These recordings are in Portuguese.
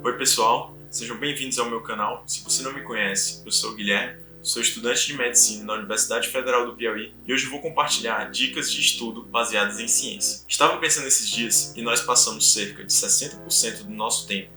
Oi pessoal, sejam bem-vindos ao meu canal. Se você não me conhece, eu sou o Guilherme, sou estudante de Medicina na Universidade Federal do Piauí e hoje vou compartilhar dicas de estudo baseadas em ciência. Estava pensando esses dias e nós passamos cerca de 60% do nosso tempo,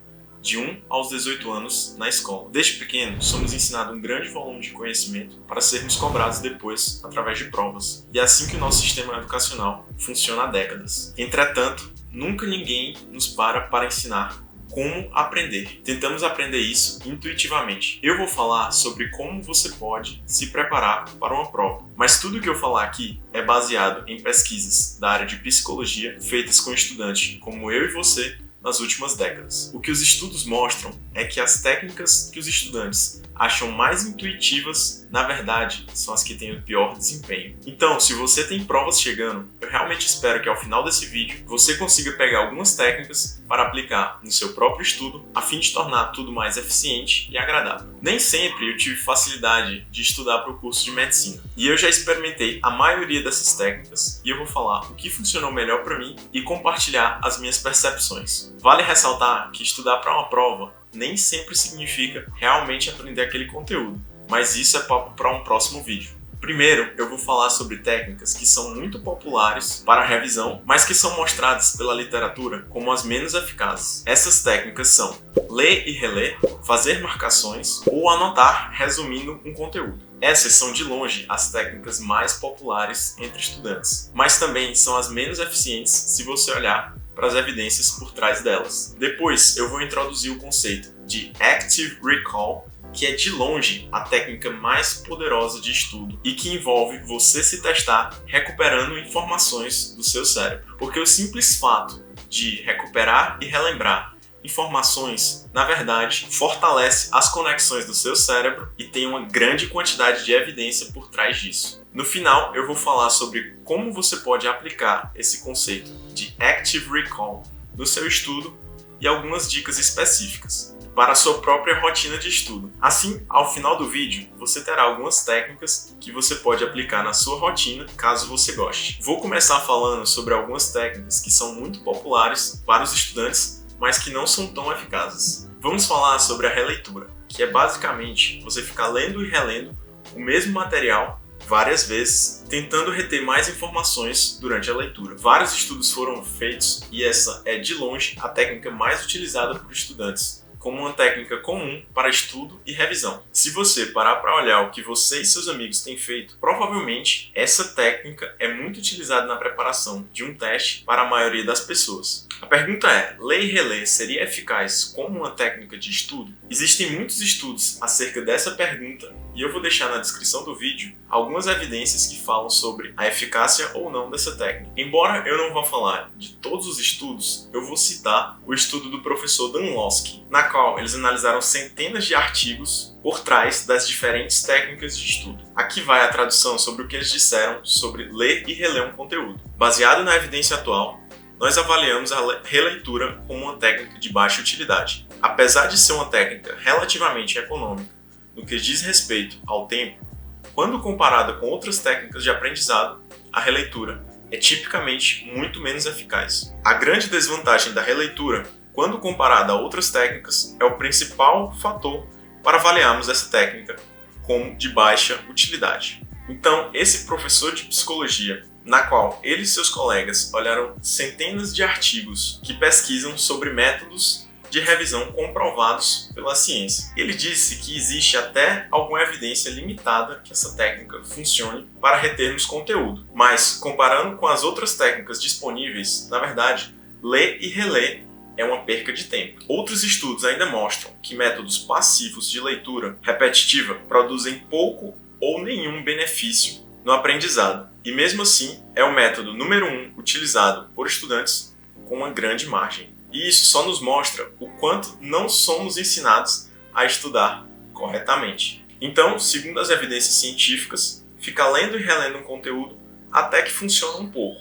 de 1 aos 18 anos, na escola. Desde pequeno, somos ensinados um grande volume de conhecimento para sermos cobrados depois através de provas. E é assim que o nosso sistema educacional funciona há décadas. Entretanto, nunca ninguém nos para ensinar como aprender. Tentamos aprender isso intuitivamente. Eu vou falar sobre como você pode se preparar para uma prova, mas tudo que eu falar aqui é baseado em pesquisas da área de psicologia feitas com estudantes como eu e você nas últimas décadas. O que os estudos mostram é que as técnicas que os estudantes acham mais intuitivas, na verdade, são as que têm o pior desempenho. Então, se você tem provas chegando, eu realmente espero que ao final desse vídeo você consiga pegar algumas técnicas para aplicar no seu próprio estudo, a fim de tornar tudo mais eficiente e agradável. Nem sempre eu tive facilidade de estudar para o curso de medicina, e eu já experimentei a maioria dessas técnicas, e eu vou falar o que funcionou melhor para mim e compartilhar as minhas percepções. Vale ressaltar que estudar para uma prova nem sempre significa realmente aprender aquele conteúdo, mas isso é papo para um próximo vídeo. Primeiro, eu vou falar sobre técnicas que são muito populares para revisão, mas que são mostradas pela literatura como as menos eficazes. Essas técnicas são ler e reler, fazer marcações ou anotar resumindo um conteúdo. Essas são de longe as técnicas mais populares entre estudantes, mas também são as menos eficientes se você olhar para as evidências por trás delas. Depois eu vou introduzir o conceito de Active Recall, que é de longe a técnica mais poderosa de estudo e que envolve você se testar recuperando informações do seu cérebro. Porque o simples fato de recuperar e relembrar informações, na verdade, fortalece as conexões do seu cérebro e tem uma grande quantidade de evidência por trás disso. No final, eu vou falar sobre como você pode aplicar esse conceito de Active Recall no seu estudo e algumas dicas específicas para a sua própria rotina de estudo. Assim, ao final do vídeo, você terá algumas técnicas que você pode aplicar na sua rotina, caso você goste. Vou começar falando sobre algumas técnicas que são muito populares para os estudantes, mas que não são tão eficazes. Vamos falar sobre a releitura, que é basicamente você ficar lendo e relendo o mesmo material várias vezes, tentando reter mais informações durante a leitura. Vários estudos foram feitos e essa é, de longe, a técnica mais utilizada por estudantes, como uma técnica comum para estudo e revisão. Se você parar para olhar o que você e seus amigos têm feito, provavelmente essa técnica é muito utilizada na preparação de um teste para a maioria das pessoas. A pergunta é, ler e reler seria eficaz como uma técnica de estudo? Existem muitos estudos acerca dessa pergunta e eu vou deixar na descrição do vídeo algumas evidências que falam sobre a eficácia ou não dessa técnica. Embora eu não vá falar de todos os estudos, eu vou citar o estudo do professor Danlowski, na qual eles analisaram centenas de artigos por trás das diferentes técnicas de estudo. Aqui vai a tradução sobre o que eles disseram sobre ler e reler um conteúdo. Baseado na evidência atual, nós avaliamos a releitura como uma técnica de baixa utilidade. Apesar de ser uma técnica relativamente econômica no que diz respeito ao tempo, quando comparada com outras técnicas de aprendizado, a releitura é tipicamente muito menos eficaz. A grande desvantagem da releitura, quando comparada a outras técnicas, é o principal fator para avaliarmos essa técnica como de baixa utilidade. Então, esse professor de psicologia, na qual ele e seus colegas olharam centenas de artigos que pesquisam sobre métodos de revisão comprovados pela ciência. Ele disse que existe até alguma evidência limitada que essa técnica funcione para retermos conteúdo, mas comparando com as outras técnicas disponíveis, na verdade, ler e reler é uma perca de tempo. Outros estudos ainda mostram que métodos passivos de leitura repetitiva produzem pouco ou nenhum benefício no aprendizado, e mesmo assim é o método número 1 utilizado por estudantes com uma grande margem. E isso só nos mostra o quanto não somos ensinados a estudar corretamente. Então, segundo as evidências científicas, ficar lendo e relendo um conteúdo até que funciona um pouco,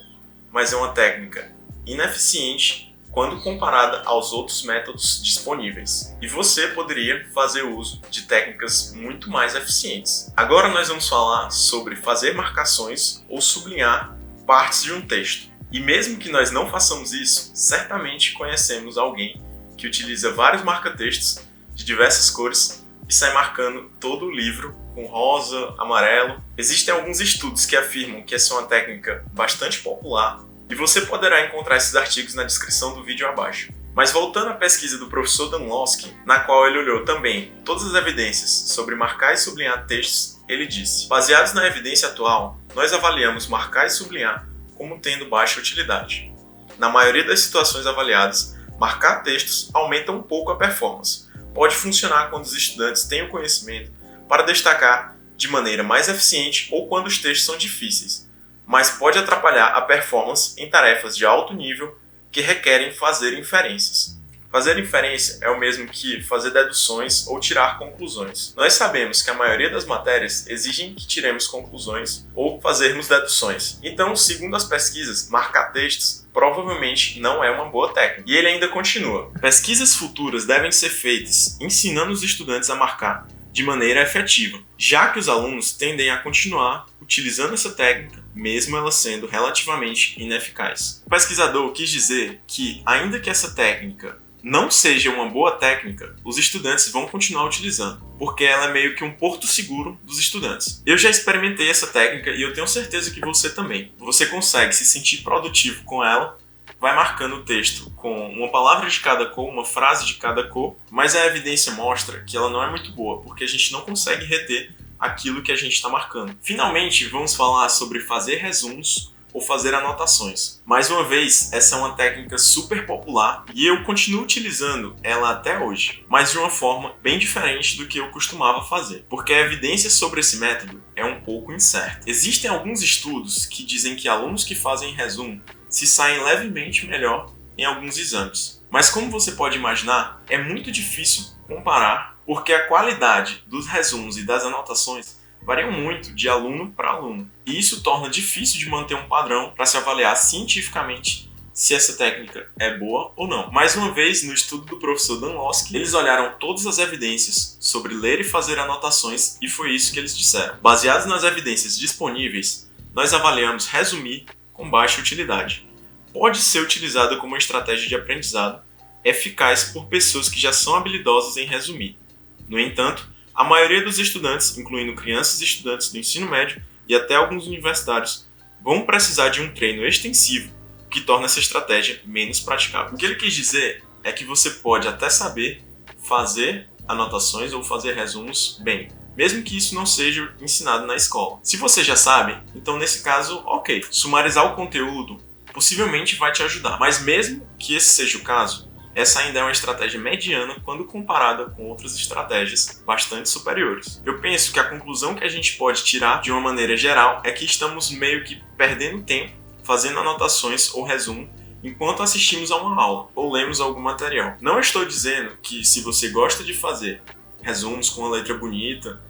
mas é uma técnica ineficiente quando comparada aos outros métodos disponíveis. E você poderia fazer uso de técnicas muito mais eficientes. Agora nós vamos falar sobre fazer marcações ou sublinhar partes de um texto. E mesmo que nós não façamos isso, certamente conhecemos alguém que utiliza vários marca-textos de diversas cores e sai marcando todo o livro com rosa, amarelo. Existem alguns estudos que afirmam que essa é uma técnica bastante popular e você poderá encontrar esses artigos na descrição do vídeo abaixo. Mas voltando à pesquisa do professor Danlosky, na qual ele olhou também todas as evidências sobre marcar e sublinhar textos, ele disse: baseados na evidência atual, nós avaliamos marcar e sublinhar como tendo baixa utilidade. Na maioria das situações avaliadas, marcar textos aumenta um pouco a performance. Pode funcionar quando os estudantes têm o conhecimento para destacar de maneira mais eficiente ou quando os textos são difíceis, mas pode atrapalhar a performance em tarefas de alto nível que requerem fazer inferências. Fazer inferência é o mesmo que fazer deduções ou tirar conclusões. Nós sabemos que a maioria das matérias exigem que tiremos conclusões ou fazermos deduções. Então, segundo as pesquisas, marcar textos provavelmente não é uma boa técnica. E ele ainda continua: pesquisas futuras devem ser feitas ensinando os estudantes a marcar de maneira efetiva, já que os alunos tendem a continuar utilizando essa técnica, mesmo ela sendo relativamente ineficaz. O pesquisador quis dizer que, ainda que essa técnica não seja uma boa técnica, os estudantes vão continuar utilizando, porque ela é meio que um porto seguro dos estudantes. Eu já experimentei essa técnica e eu tenho certeza que você também. Você consegue se sentir produtivo com ela, vai marcando o texto com uma palavra de cada cor, uma frase de cada cor, mas a evidência mostra que ela não é muito boa, porque a gente não consegue reter aquilo que a gente está marcando. Finalmente, vamos falar sobre fazer resumos ou fazer anotações. Mais uma vez, essa é uma técnica super popular e eu continuo utilizando ela até hoje, mas de uma forma bem diferente do que eu costumava fazer, porque a evidência sobre esse método é um pouco incerta. Existem alguns estudos que dizem que alunos que fazem resumo se saem levemente melhor em alguns exames, mas como você pode imaginar, é muito difícil comparar, porque a qualidade dos resumos e das anotações variam muito de aluno para aluno, e isso torna difícil de manter um padrão para se avaliar cientificamente se essa técnica é boa ou não. Mais uma vez, no estudo do professor Danlosky, eles olharam todas as evidências sobre ler e fazer anotações e foi isso que eles disseram. Baseados nas evidências disponíveis, nós avaliamos resumir com baixa utilidade. Pode ser utilizada como uma estratégia de aprendizado eficaz por pessoas que já são habilidosas em resumir. No entanto, a maioria dos estudantes, incluindo crianças e estudantes do ensino médio e até alguns universitários, vão precisar de um treino extensivo, o que torna essa estratégia menos praticável. O que ele quis dizer é que você pode até saber fazer anotações ou fazer resumos bem, mesmo que isso não seja ensinado na escola. Se você já sabe, então nesse caso, ok. Sumarizar o conteúdo possivelmente vai te ajudar, mas mesmo que esse seja o caso, essa ainda é uma estratégia mediana quando comparada com outras estratégias bastante superiores. Eu penso que a conclusão que a gente pode tirar de uma maneira geral é que estamos meio que perdendo tempo fazendo anotações ou resumo enquanto assistimos a uma aula ou lemos algum material. Não estou dizendo que se você gosta de fazer resumos com uma letra bonita,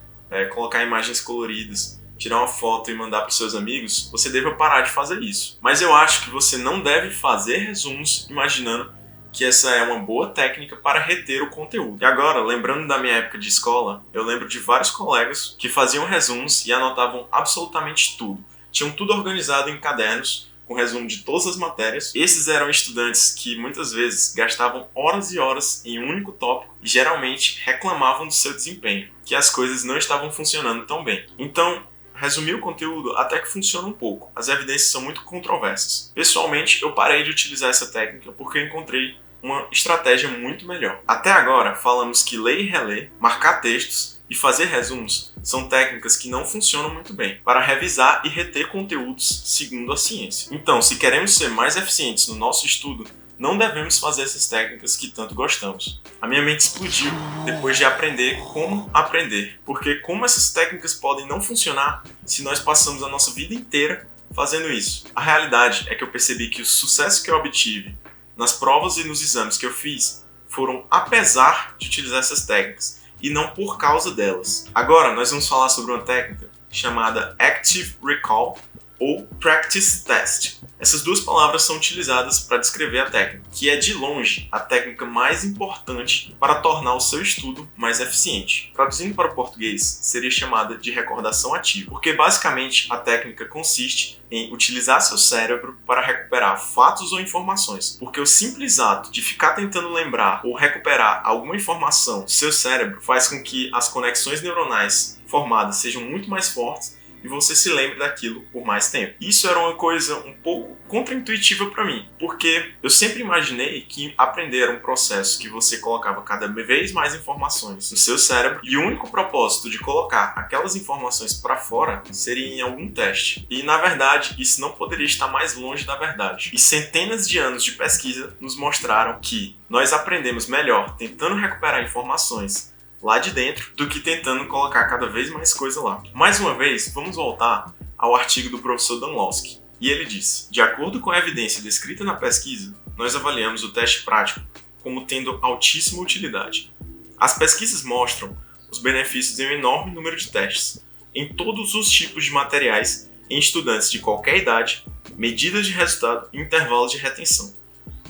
colocar imagens coloridas, tirar uma foto e mandar para os seus amigos, você deva parar de fazer isso. Mas eu acho que você não deve fazer resumos imaginando que essa é uma boa técnica para reter o conteúdo. E agora, lembrando da minha época de escola, eu lembro de vários colegas que faziam resumos e anotavam absolutamente tudo. Tinham tudo organizado em cadernos, com resumo de todas as matérias. Esses eram estudantes que muitas vezes gastavam horas e horas em um único tópico e geralmente reclamavam do seu desempenho, que as coisas não estavam funcionando tão bem. Então, resumir o conteúdo até que funciona um pouco. As evidências são muito controversas. Pessoalmente, eu parei de utilizar essa técnica porque eu encontrei uma estratégia muito melhor. Até agora, falamos que ler e reler, marcar textos e fazer resumos são técnicas que não funcionam muito bem para revisar e reter conteúdos segundo a ciência. Então, se queremos ser mais eficientes no nosso estudo, não devemos fazer essas técnicas que tanto gostamos. A minha mente explodiu depois de aprender como aprender, porque como essas técnicas podem não funcionar se nós passamos a nossa vida inteira fazendo isso. A realidade é que eu percebi que o sucesso que eu obtive nas provas e nos exames que eu fiz foram apesar de utilizar essas técnicas e não por causa delas. Agora nós vamos falar sobre uma técnica chamada Active Recall, ou practice test. Essas duas palavras são utilizadas para descrever a técnica, que é de longe a técnica mais importante para tornar o seu estudo mais eficiente. Traduzindo para o português, seria chamada de recordação ativa, porque basicamente a técnica consiste em utilizar seu cérebro para recuperar fatos ou informações, porque o simples ato de ficar tentando lembrar ou recuperar alguma informação do seu cérebro faz com que as conexões neuronais formadas sejam muito mais fortes e você se lembre daquilo por mais tempo. Isso era uma coisa um pouco contraintuitiva para mim, porque eu sempre imaginei que aprender era um processo que você colocava cada vez mais informações no seu cérebro e o único propósito de colocar aquelas informações para fora seria em algum teste. E na verdade, isso não poderia estar mais longe da verdade. E centenas de anos de pesquisa nos mostraram que nós aprendemos melhor tentando recuperar informações lá de dentro do que tentando colocar cada vez mais coisa lá. Mais uma vez, vamos voltar ao artigo do professor Danlowski. E ele diz: de acordo com a evidência descrita na pesquisa, nós avaliamos o teste prático como tendo altíssima utilidade. As pesquisas mostram os benefícios em um enorme número de testes, em todos os tipos de materiais, em estudantes de qualquer idade, medidas de resultado e intervalos de retenção.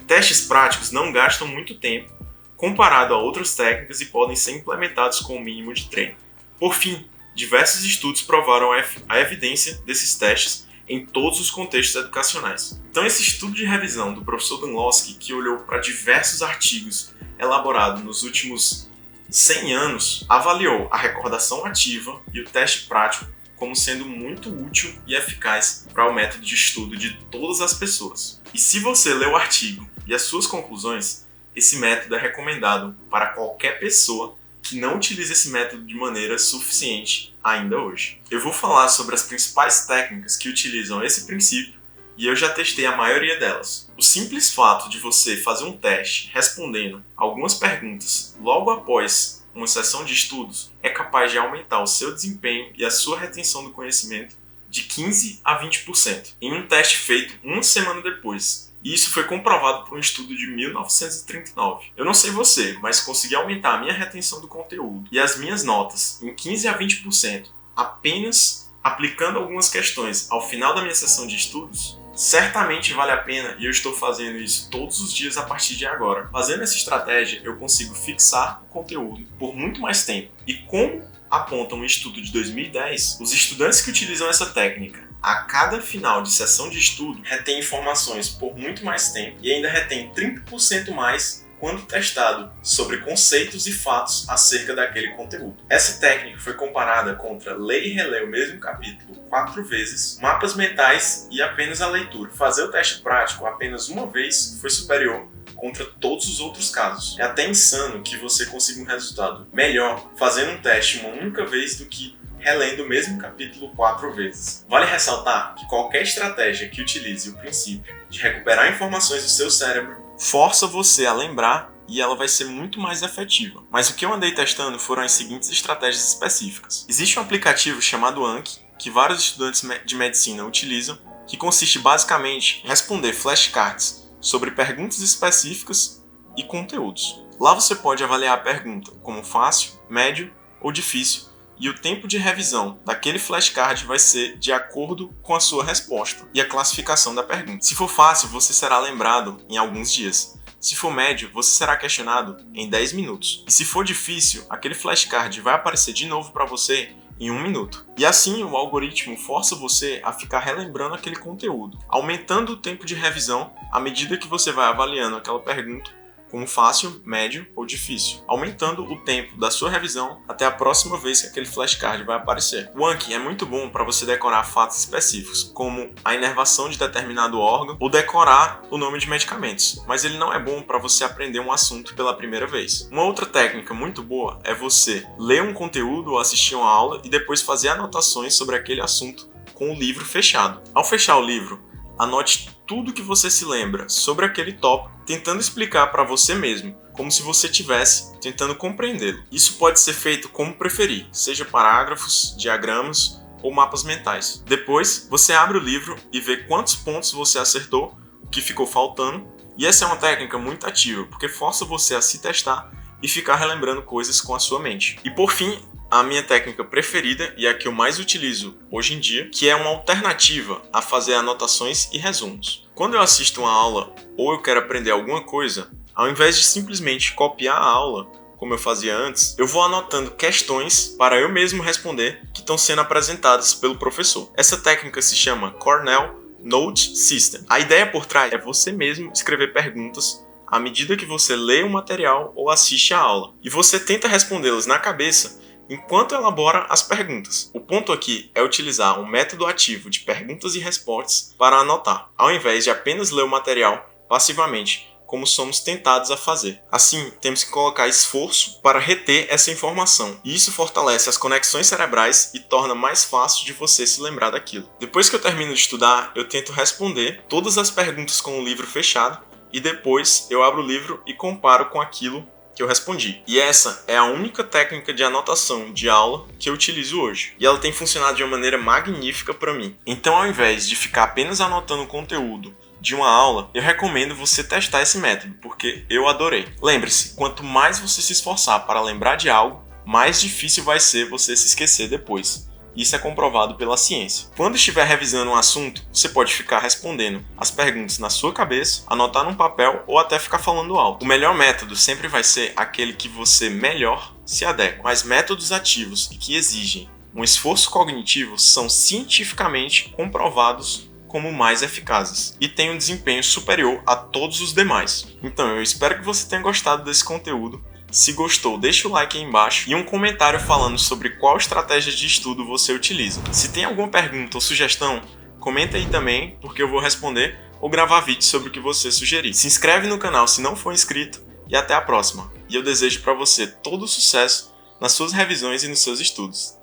Testes práticos não gastam muito tempo comparado a outras técnicas e podem ser implementados com o mínimo de treino. Por fim, diversos estudos provaram a evidência desses testes em todos os contextos educacionais. Então, esse estudo de revisão do professor Danlowski, que olhou para diversos artigos elaborados nos últimos 100 anos, avaliou a recordação ativa e o teste prático como sendo muito útil e eficaz para o método de estudo de todas as pessoas. E se você lê o artigo e as suas conclusões, esse método é recomendado para qualquer pessoa que não utilize esse método de maneira suficiente ainda hoje. Eu vou falar sobre as principais técnicas que utilizam esse princípio e eu já testei a maioria delas. O simples fato de você fazer um teste respondendo algumas perguntas logo após uma sessão de estudos é capaz de aumentar o seu desempenho e a sua retenção do conhecimento de 15% a 20% em um teste feito uma semana depois. E isso foi comprovado por um estudo de 1939. Eu não sei você, mas consegui aumentar a minha retenção do conteúdo e as minhas notas em 15% a 20% apenas aplicando algumas questões ao final da minha sessão de estudos. Certamente vale a pena e eu estou fazendo isso todos os dias a partir de agora. Fazendo essa estratégia, eu consigo fixar o conteúdo por muito mais tempo. E como aponta um estudo de 2010, os estudantes que utilizam essa técnica a cada final de sessão de estudo retém informações por muito mais tempo e ainda retém 30% mais quando testado sobre conceitos e fatos acerca daquele conteúdo. Essa técnica foi comparada contra ler e reler o mesmo capítulo 4 vezes, mapas mentais e apenas a leitura. Fazer o teste prático apenas uma vez foi superior contra todos os outros casos. É até insano que você consiga um resultado melhor fazendo um teste uma única vez do que relendo o mesmo capítulo 4 vezes. Vale ressaltar que qualquer estratégia que utilize o princípio de recuperar informações do seu cérebro força você a lembrar e ela vai ser muito mais efetiva. Mas o que eu andei testando foram as seguintes estratégias específicas. Existe um aplicativo chamado Anki, que vários estudantes de medicina utilizam, que consiste basicamente em responder flashcards sobre perguntas específicas e conteúdos. Lá você pode avaliar a pergunta como fácil, médio ou difícil, e o tempo de revisão daquele flashcard vai ser de acordo com a sua resposta e a classificação da pergunta. Se for fácil, você será lembrado em alguns dias. Se for médio, você será questionado em 10 minutos. E se for difícil, aquele flashcard vai aparecer de novo para você em 1 minuto. E assim o algoritmo força você a ficar relembrando aquele conteúdo, aumentando o tempo de revisão à medida que você vai avaliando aquela pergunta como fácil, médio ou difícil, aumentando o tempo da sua revisão até a próxima vez que aquele flashcard vai aparecer. O Anki é muito bom para você decorar fatos específicos, como a inervação de determinado órgão ou decorar o nome de medicamentos, mas ele não é bom para você aprender um assunto pela primeira vez. Uma outra técnica muito boa é você ler um conteúdo ou assistir uma aula e depois fazer anotações sobre aquele assunto com o livro fechado. Ao fechar o livro, anote tudo que você se lembra sobre aquele tópico, tentando explicar para você mesmo, como se você estivesse tentando compreendê-lo. Isso pode ser feito como preferir, seja parágrafos, diagramas ou mapas mentais. Depois, você abre o livro e vê quantos pontos você acertou, o que ficou faltando, e essa é uma técnica muito ativa, porque força você a se testar e ficar relembrando coisas com a sua mente. E por fim, a minha técnica preferida e a que eu mais utilizo hoje em dia, que é uma alternativa a fazer anotações e resumos. Quando eu assisto uma aula ou eu quero aprender alguma coisa, ao invés de simplesmente copiar a aula, como eu fazia antes, eu vou anotando questões para eu mesmo responder que estão sendo apresentadas pelo professor. Essa técnica se chama Cornell Note System. A ideia por trás é você mesmo escrever perguntas à medida que você lê o material ou assiste a aula, e você tenta respondê-las na cabeça enquanto elabora as perguntas. O ponto aqui é utilizar um método ativo de perguntas e respostas para anotar, ao invés de apenas ler o material passivamente, como somos tentados a fazer. Assim, temos que colocar esforço para reter essa informação, e isso fortalece as conexões cerebrais e torna mais fácil de você se lembrar daquilo. Depois que eu termino de estudar, eu tento responder todas as perguntas com o livro fechado, e depois eu abro o livro e comparo com aquilo que eu respondi. E essa é a única técnica de anotação de aula que eu utilizo hoje. E ela tem funcionado de uma maneira magnífica para mim. Então, ao invés de ficar apenas anotando o conteúdo de uma aula, eu recomendo você testar esse método, porque eu adorei. Lembre-se, quanto mais você se esforçar para lembrar de algo, mais difícil vai ser você se esquecer depois. Isso é comprovado pela ciência. Quando estiver revisando um assunto, você pode ficar respondendo as perguntas na sua cabeça, anotar num papel ou até ficar falando alto. O melhor método sempre vai ser aquele que você melhor se adequa. Mas métodos ativos e que exigem um esforço cognitivo são cientificamente comprovados como mais eficazes e têm um desempenho superior a todos os demais. Então eu espero que você tenha gostado desse conteúdo. Se gostou, deixa o like aí embaixo e um comentário falando sobre qual estratégia de estudo você utiliza. Se tem alguma pergunta ou sugestão, comenta aí também, porque eu vou responder ou gravar vídeo sobre o que você sugerir. Se inscreve no canal se não for inscrito e até a próxima. E eu desejo para você todo o sucesso nas suas revisões e nos seus estudos.